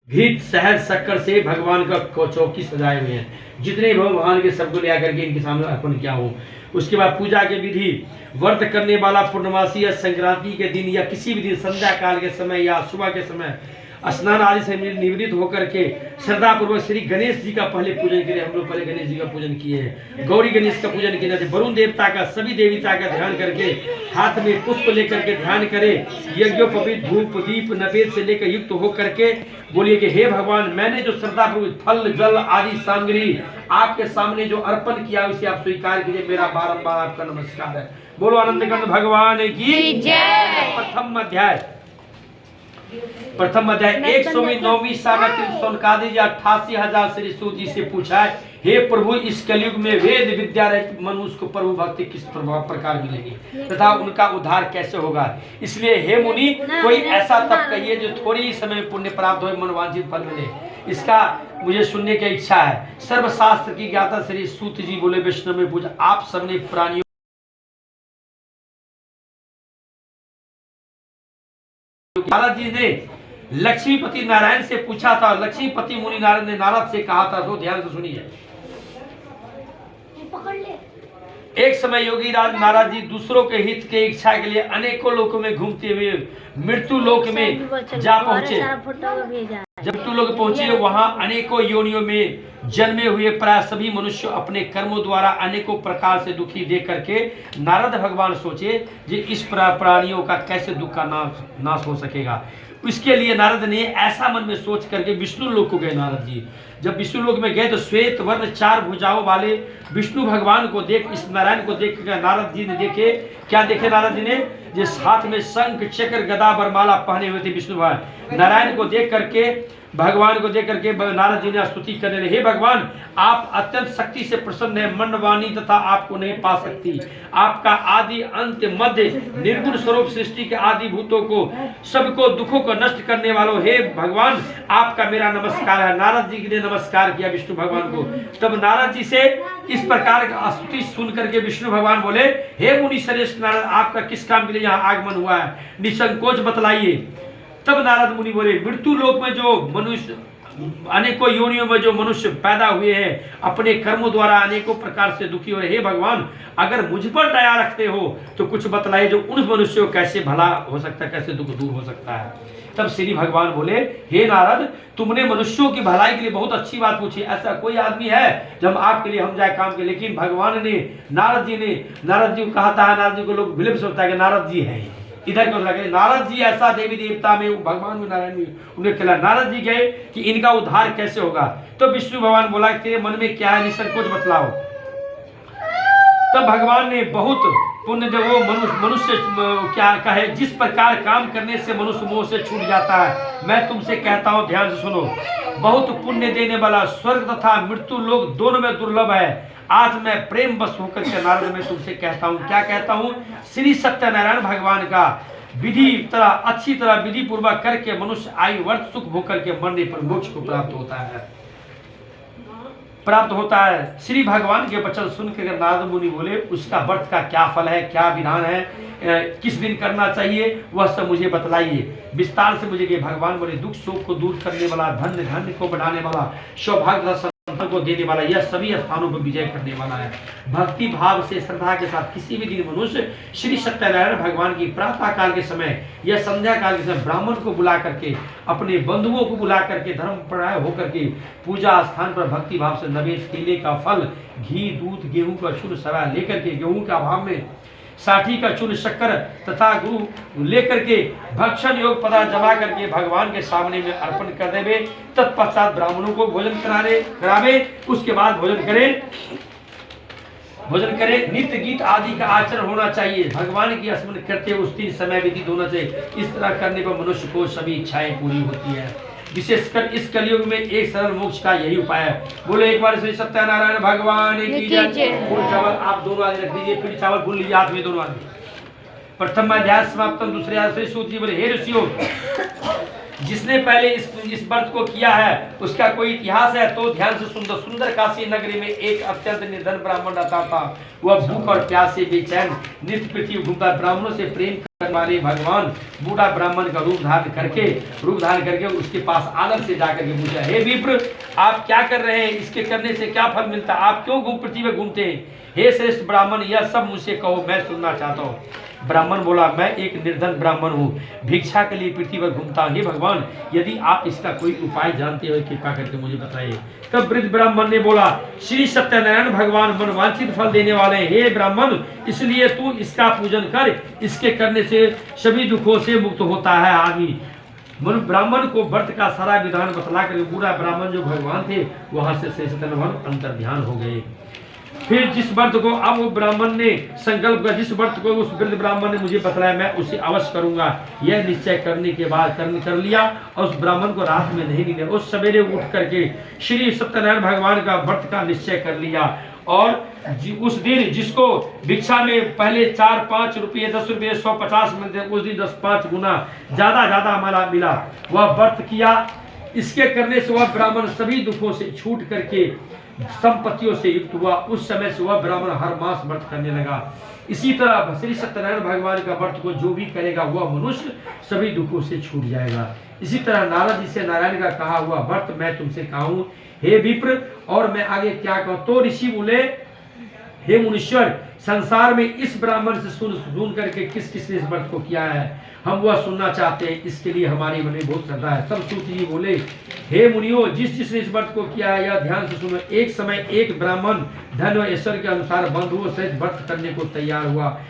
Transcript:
घृत शहद शक्कर से भगवान का चौकी सजाए हुए हैं। जितने भगवान के सबको ले आकर के इनके सामने अर्पण किया हो। उसके बाद पूजा के विधि, व्रत करने वाला पूर्णमासी या संक्रांति के दिन या किसी भी दिन संध्या काल के समय या सुबह के समय स्नान आदि से निवृत्त होकर के श्रद्धा पूर्वक श्री गणेश जी का पहले पूजन करें। हम लोग पहले गणेश जी का पूजन किए हैं, गौरी गणेश का पूजन किया है। वरुण देवता का, सभी देवता का ध्यान करके हाथ में पुष्प लेकर के ध्यान करें। यज्ञोपवीत धूप दीप नैवेद्य से लेकर युक्त होकर के बोलिए कि हे भगवान, मैंने जो श्रद्धा पूर्वक फल जल आदि सामग्री आपके सामने जो अर्पण किया उसे आप स्वीकार कीजिए। मेरा बारंबार आपका नमस्कार है। बोलो आनंदगंध भगवान की जय। प्रथम अध्याय 109वीं सौनकादि जी 88,000 श्री सूत जी से पूछा है, हे प्रभु, इस कलयुग में वेद विद्या रहित मनुष्य को प्रभु भक्ति किस प्रकार मिलेगी तथा उनका उद्धार कैसे होगा। इसलिए हे मुनि, कोई ऐसा तप कहिए जो थोड़ी ही समय में पुण्य प्राप्त हो, मनवांछित फल मिले। इसका मुझे सुनने की इच्छा है। सर्वशास्त्र की ज्ञाता श्री सूत जी बोले, वैष्णव में पूछा, आप सबने प्राणियों नारद जी ने लक्ष्मीपति नारायण से पूछा था। लक्ष्मीपति मुनि नारायण ने नारद से कहा था, तो ध्यान से सुनिए। एक समय योगी राज नारद जी दूसरों के हित के इच्छा के लिए अनेकों लोकों में घूमते हुए मृत्यु लोक में जा पहुंचे। जब मृत्यु लोक पहुंचे, वहां अनेकों योनियों में जन्मे हुए प्राय सभी मनुष्य अपने कर्मों द्वारा अनेकों प्रकार से दुखी देख करके नारद भगवान सोचे कि इस प्राणियों का कैसे दुख का नाश हो सकेगा। इसके लिए नारद ने ऐसा मन में सोच करके विष्णु लोक को गए। नारद जी जब विष्णु लोक में गए तो श्वेत वर्ण 4 भुजाओं वाले विष्णु भगवान को देख, इस नारायण को देख कर नारद जी ने देखे, क्या देखे नारद जी ने, जिस हाथ में शंख चक्र गदा वरमाला पहने हुए थे विष्णु भगवान। नारायण को देख करके, भगवान को देख करके नारद जी ने स्तुति करने लगे, हे भगवान, आप अत्यंत शक्ति से प्रसन्न है, मन वाणी तथा आपको नहीं पा सकती। आपका आदि अंत मध्य निर्गुण स्वरूप सृष्टि के आदि भूतों को, सबको दुखों को नष्ट करने वालों, हे भगवान, आपका मेरा नमस्कार है। नारद जी ने नमस्कार किया विष्णु भगवान को। तब नारद जी से इस प्रकार का स्तुति सुन करके विष्णु भगवान बोले, हे मुनि श्रेष्ठ नारद, आपका किस काम के लिए यहाँ आगमन हुआ है, निसंकोच बतलाइए। तब नारद मुनि बोले, मृत्यु लोक में जो मनुष्य, अनेकों योनियों में जो मनुष्य पैदा हुए हैं, अपने कर्मों द्वारा अनेकों प्रकार से दुखी हो रहे, हे भगवान, अगर मुझ पर दया रखते हो तो कुछ बतलाइए, जो उन मनुष्यों को कैसे भला हो सकता है, कैसे दुख दूर हो सकता है। तब श्री भगवान बोले, हे नारद, तुमने मनुष्यों की भलाई के लिए बहुत अच्छी बात पूछी। ऐसा कोई आदमी है जब आपके लिए हम जाए काम के, लेकिन भगवान ने नारद जी को कहा था। नारद जी को लोग विलंब सोचता है कि नारद जी है इधर क्यों लगे। नारद जी ऐसा देवी देवता में, भगवान में, नारायण में उन्हें खिला। नारद जी गए कि इनका उद्धार कैसे होगा। तो विष्णु भगवान बोला, तेरे मन में क्या है, निसंकोच बतलाओ। तब भगवान ने बहुत पुण्य, जब वो मनुष्य क्या कहे, जिस प्रकार काम करने से मनुष्य मोह से छूट जाता है, मैं तुमसे कहता हूँ, ध्यान से सुनो, बहुत पुण्य देने वाला स्वर्ग तथा मृत्यु लोक दोनों में दुर्लभ है। आज मैं प्रेम बस होकर के नारद में तुमसे कहता हूँ, क्या कहता हूँ, श्री सत्यनारायण भगवान का विधि तरह अच्छी तरह विधि पूर्वक करके मनुष्य आयु वर्ष सुख भोग करके मरने पर मोक्ष को प्राप्त होता है। श्री भगवान के वचन सुनकर नारद मुनि बोले, उसका व्रत का क्या फल है, क्या विधान है, किस दिन करना चाहिए, वह सब मुझे बतलाइए विस्तार से मुझे। भगवान बोले, दुख शोक को दूर करने वाला, धन को बढ़ाने वाला, सौभाग्य को देने वाला, यह सभी स्थानों पर विजय करने वाला है। भक्ति भाव से श्रद्धा के साथ किसी भी दिन मनुष्य श्री सत्यनारायण भगवान की प्रातः काल के समय या संध्या काल के समय ब्राह्मण को बुला करके, अपने बंधुओं को बुला करके, धर्मपरायण होकर के पूजा स्थान पर भक्ति भाव से नवेद, केले का फल, घी, दूध, गेहूं का चूर्ण सवा लेकर के, गेहूं का भाव में साठी का चूर्ण, शक्कर तथा गुरु लेकर के भक्षण योग पदार्थ जमा करके भगवान के सामने में अर्पण कर देवे। तत्पश्चात ब्राह्मणों को भोजन करावे। उसके बाद भोजन करें। नित्य गीत आदि का आचरण होना चाहिए। भगवान की स्मरण करते हुए उस दिन समय व्यतीत होना चाहिए। इस तरह करने पर मनुष्य को सभी इच्छाएं पूरी होती है। विशेषकर इस कलयुग में एक सरल मोक्ष का यही उपाय है। बोले एक बार श्री सत्यनारायण भगवान की जय। फूल चावल आप दोनों आदमी रख दीजिए, फिर चावल फूल लीजिए हाथ में दोनों आदमी। प्रथम अध्याय समाप्त। दूसरे अध्याय श्री सूत जी बोले, हे ऋषियों, जिसने पहले इस व्रत को किया है उसका कोई इतिहास है तो ध्यान से सुंदर काशी नगरी में एक अत्यंत निर्धन ब्राह्मण रहता था। वह भूख और प्यास से बेचैन नित्य पृथ्वी घूमता, ब्राह्मणों से प्रेम वाले भगवान बूढ़ा ब्राह्मण का रूप धारण करके उसके पास आदर से जाकर के पूछा, हे विप्र, आप क्या कर रहे हैं? इसके करने से क्या फल मिलता है? आप क्यों पृथ्वी में घूमते हैं? हे श्रेष्ठ ब्राह्मण, यह सब मुझसे कहो, मैं सुनना चाहता हूँ। ब्राह्मण बोला, मैं एक निर्धन ब्राह्मण हूँ, भिक्षा के लिए पृथ्वी पर घूमता हूँ। हे भगवान, यदि आप इसका कोई उपाय जानते हो कृपा करके मुझे बताइए। तब वृद्ध ब्राह्मण ने बोला, श्री सत्यनारायण भगवान मनवांछित फल देने वाले हैं। हे ब्राह्मण, इसलिए तू इसका पूजन कर, इसके करने से सभी दुखों से मुक्त होता है आदमी। ब्राह्मण को व्रत का सारा विधान बतला कर पूरा ब्राह्मण जो भगवान थे वहां से सत्यनारायण अंतर ध्यान हो गए। फिर जिस व्रत को अब वो ब्राह्मण ने संकल्प कर, जिस व्रत को उस वृद्ध ब्राह्मण ने मुझे बतलाया मैं उसे अवश्य करूंगा, यह निश्चय करने के बाद कर लिया। और उस ब्राह्मण को रात में नहीं नींद, उस सवेरे उठ करके श्री सत्यनारायण भगवान का व्रत का निश्चय कर लिया। और उस दिन जिसको भिक्षा में पहले 4-5 रुपये 10 रुपये 150 मिलते, उस दिन 10-5 गुना ज्यादा मिला, वह व्रत किया। इसके करने से वह ब्राह्मण सभी दुखों से छूट करके संपत्तियों से युक्त हुआ। उस समय से वह ब्राह्मण हर मास व्रत करने लगा। इसी तरह श्री सत्यनारायण भगवान का व्रत को जो भी करेगा वह मनुष्य सभी दुखों से छूट जाएगा। इसी तरह नारद जी से नारायण का कहा हुआ व्रत मैं तुमसे कहूँ हे विप्र, और मैं आगे क्या कहूँ। तो ऋषि बोले, हे मुनीश्वर, संसार में इस ब्राह्मण से सुन करके किस किसने इस व्रत को किया है, हम वह सुनना चाहते हैं, इसके लिए हमारी मन में बहुत श्रद्धा है। तब सूत जी बोले, हे मुनियो, जिसने इस व्रत को किया है यह ध्यान से सुनो। एक समय एक ब्राह्मण धन और ऐश्वर्य के अनुसार बंधुओं सहित व्रत करने को तैयार हुआ।